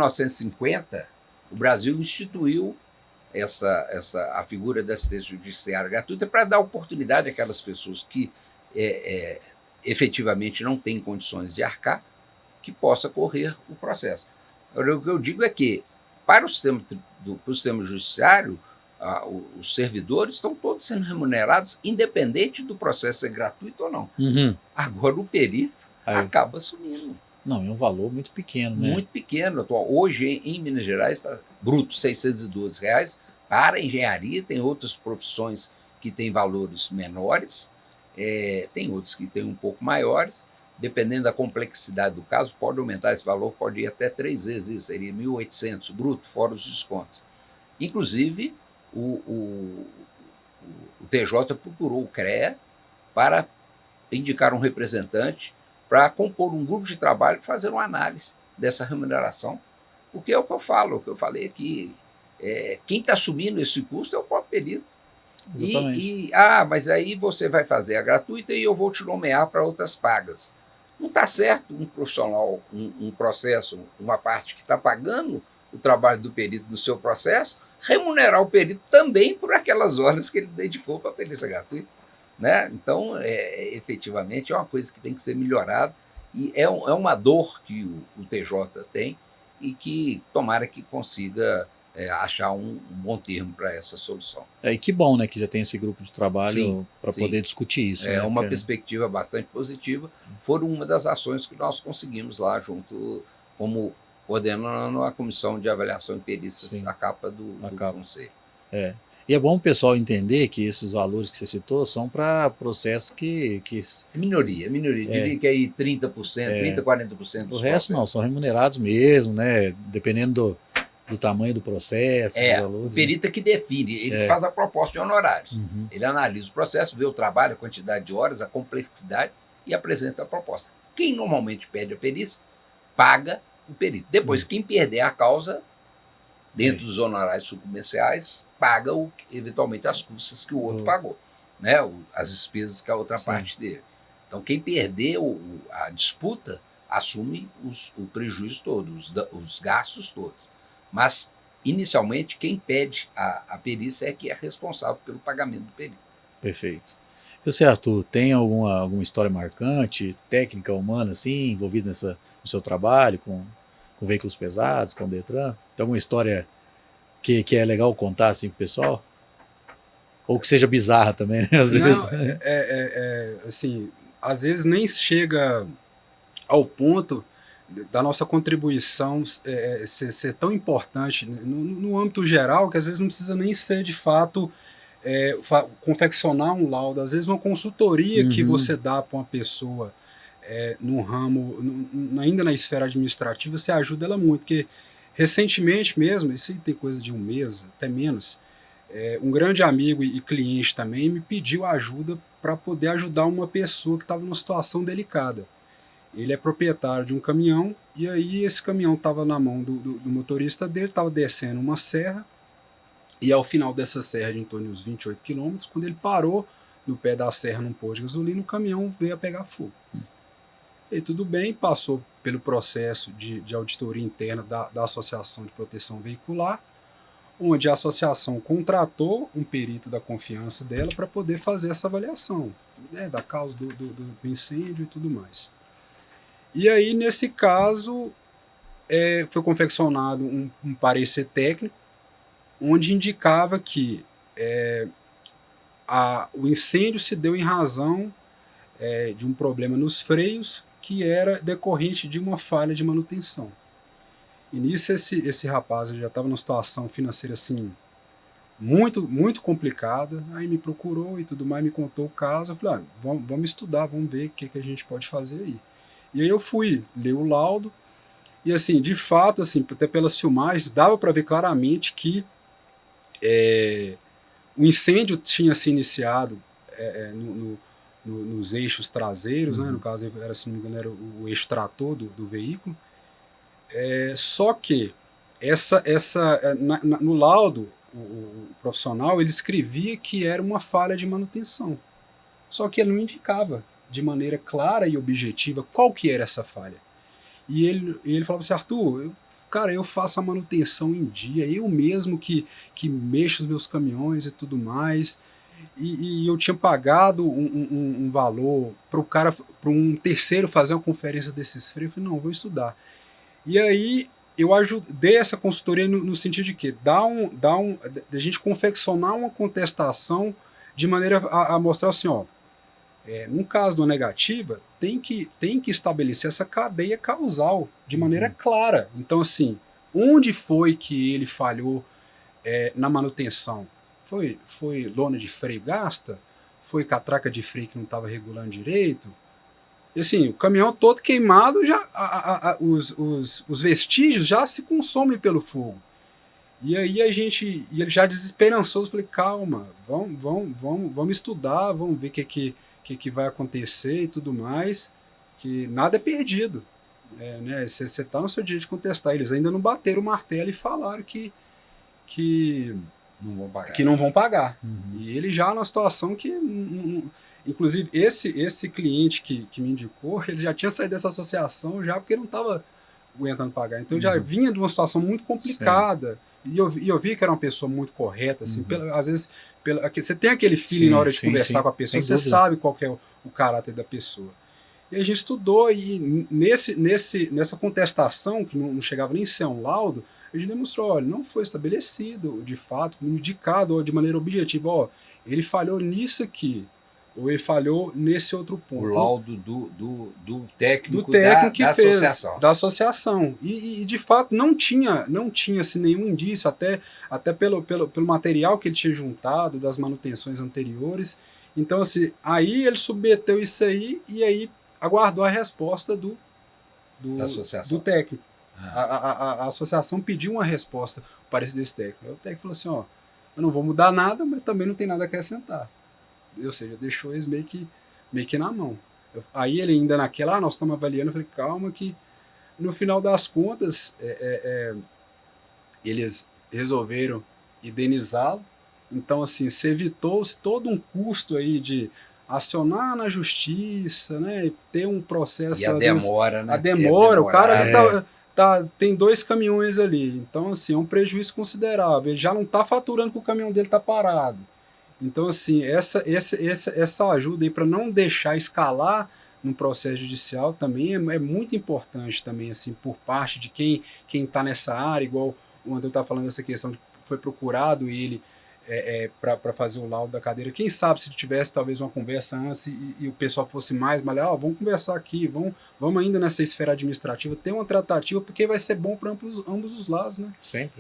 1950, o Brasil instituiu a figura da assistência judiciária gratuita para dar oportunidade àquelas pessoas que efetivamente não têm condições de arcar, que possa correr o processo. Agora, o que eu digo é que, para o sistema judiciário, os servidores estão todos sendo remunerados, independente do processo ser gratuito ou não. Uhum. Agora, o perito acaba assumindo. Não, é um valor muito pequeno, né? Muito pequeno. Hoje, em Minas Gerais, está bruto, R$ 612 para a engenharia. Tem outras profissões que têm valores menores, tem outros que têm um pouco maiores. Dependendo da complexidade do caso, pode aumentar esse valor, pode ir até 3 vezes isso, seria 1.800 bruto, fora os descontos. Inclusive, o TJ procurou o CREA para indicar um representante para compor um grupo de trabalho e fazer uma análise dessa remuneração, porque é o que eu falo, o que eu falei aqui, quem está assumindo esse custo é o próprio perito. Mas aí você vai fazer a gratuita e eu vou te nomear para outras pagas. Não está certo um profissional, um processo, uma parte que está pagando o trabalho do perito no seu processo, remunerar o perito também por aquelas horas que ele dedicou para a perícia gratuita. Né? Então, efetivamente, é uma coisa que tem que ser melhorada e é uma dor que o TJ tem e que tomara que consiga achar um bom termo para essa solução. E que bom, né, que já tem esse grupo de trabalho para poder discutir isso. É uma perspectiva bastante positiva. Foram uma das ações que nós conseguimos lá junto, como coordenando a Comissão de Avaliação e Perícias, a capa do Conselho. E é bom o pessoal entender que esses valores que você citou são para processos que... Minoria. Diria que aí 30%, 30%, 40%. O resto não, são remunerados mesmo, né? Dependendo do tamanho do processo, dos valores. O perito é que define, ele faz a proposta de honorários. Ele analisa o processo, vê o trabalho, a quantidade de horas, a complexidade e apresenta a proposta. Quem normalmente pede a perícia, paga o perito. Depois, quem perder a causa, dentro dos honorários subcomerciais, paga eventualmente as custas que o outro pagou, né? As despesas que a outra parte teve. Então, quem perder a disputa assume o prejuízo todo, os gastos todos. Mas, inicialmente, quem pede a perícia é que é responsável pelo pagamento do perito. Perfeito. E você, Arthur, tem alguma história marcante, técnica humana, assim, envolvida no seu trabalho, com veículos pesados, com o Detran? Tem alguma história que é legal contar assim pro pessoal? Ou que seja bizarra também, né? Às vezes. Assim, às vezes nem chega ao ponto da nossa contribuição ser tão importante no âmbito geral, que às vezes não precisa nem ser de fato confeccionar um laudo. Às vezes uma consultoria que você dá para uma pessoa no ramo, ainda na esfera administrativa, você ajuda ela muito, porque recentemente mesmo, isso aí tem coisa de um mês, até menos, um grande amigo e cliente também me pediu ajuda para poder ajudar uma pessoa que estava numa situação delicada. Ele é proprietário de um caminhão, e aí esse caminhão estava na mão do motorista dele, estava descendo uma serra, e ao final dessa serra, de em torno de uns 28 quilômetros, quando ele parou no pé da serra, num posto de gasolina, o caminhão veio a pegar fogo. E tudo bem, passou pelo processo de auditoria interna da Associação de Proteção Veicular, onde a associação contratou um perito da confiança dela para poder fazer essa avaliação, né, da causa do incêndio e tudo mais. E aí, nesse caso, foi confeccionado um parecer técnico, onde indicava que o incêndio se deu em razão de um problema nos freios, que era decorrente de uma falha de manutenção. E nisso esse rapaz já estava numa situação financeira assim, muito, muito complicada, aí me procurou e tudo mais, me contou o caso, eu falei, vamos estudar, vamos ver o que a gente pode fazer aí. E aí eu fui ler o laudo, e assim, de fato, assim, até pelas filmagens, dava para ver claramente que o incêndio tinha se iniciado nos eixos traseiros, né? No caso, se não me engano, era o eixo trator do veículo. Só que no laudo, o profissional ele escrevia que era uma falha de manutenção. Só que ele não indicava de maneira clara e objetiva qual que era essa falha. E ele falava assim, Arthur, cara, eu faço a manutenção em dia, eu mesmo que mexo os meus caminhões e tudo mais. E eu tinha pagado um valor para um terceiro fazer uma conferência desses freios. Eu falei, não, vou estudar. E aí eu ajudei essa consultoria no sentido de que a gente confeccionar uma contestação de maneira a mostrar assim, ó, num caso de uma negativa, tem que estabelecer essa cadeia causal de maneira clara. Então, assim, onde foi que ele falhou na manutenção? Foi lona de freio gasta? Foi catraca de freio que não estava regulando direito? E assim, o caminhão todo queimado, já os vestígios já se consomem pelo fogo. E aí ele já desesperançoso, falei, calma, vamos estudar, vamos ver o que vai acontecer e tudo mais, que nada é perdido. Né? Você está no seu direito de contestar. Eles ainda não bateram o martelo e falaram que não vão pagar. E ele já na situação que... Inclusive, esse cliente que me indicou, ele já tinha saído dessa associação já porque ele não estava aguentando pagar. Então, ele já vinha de uma situação muito complicada. E eu vi que era uma pessoa muito correta. Assim, às vezes, você tem aquele feeling na hora de conversar com a pessoa, você sabe qual que é o caráter da pessoa. E a gente estudou, e nessa contestação, que não chegava nem a ser um laudo, a gente demonstrou, olha, não foi estabelecido, de fato, indicado de maneira objetiva, ó, ele falhou nisso aqui, ou ele falhou nesse outro ponto. O laudo do técnico que da fez, associação. Da associação. E de fato não tinha assim, nenhum indício, até pelo material que ele tinha juntado, das manutenções anteriores. Então, assim, aí ele submeteu isso aí e aí aguardou a resposta do técnico. A associação pediu uma resposta para o parecer desse técnico. Aí o técnico falou assim, ó, eu não vou mudar nada, mas também não tem nada a acrescentar. Ou seja, deixou eles meio que na mão. Aí ele ainda naquela, nós estamos avaliando, eu falei, calma que no final das contas eles resolveram indenizá-lo. Então, assim, se evitou-se todo um custo aí de acionar na justiça, né, ter um processo... E a demora, né? A demora, o cara tem 2 caminhões ali, então, assim, é um prejuízo considerável. Ele já não está faturando que o caminhão dele está parado. Então, assim, essa ajuda aí para não deixar escalar no processo judicial também é muito importante também, assim, por parte de quem está nessa área, igual o André está falando dessa questão de foi procurado ele para fazer o laudo da cadeira. Quem sabe se tivesse talvez uma conversa antes e o pessoal fosse mais, vamos conversar aqui, vamos ainda nessa esfera administrativa, ter uma tratativa, porque vai ser bom para ambos os lados, né? Sempre.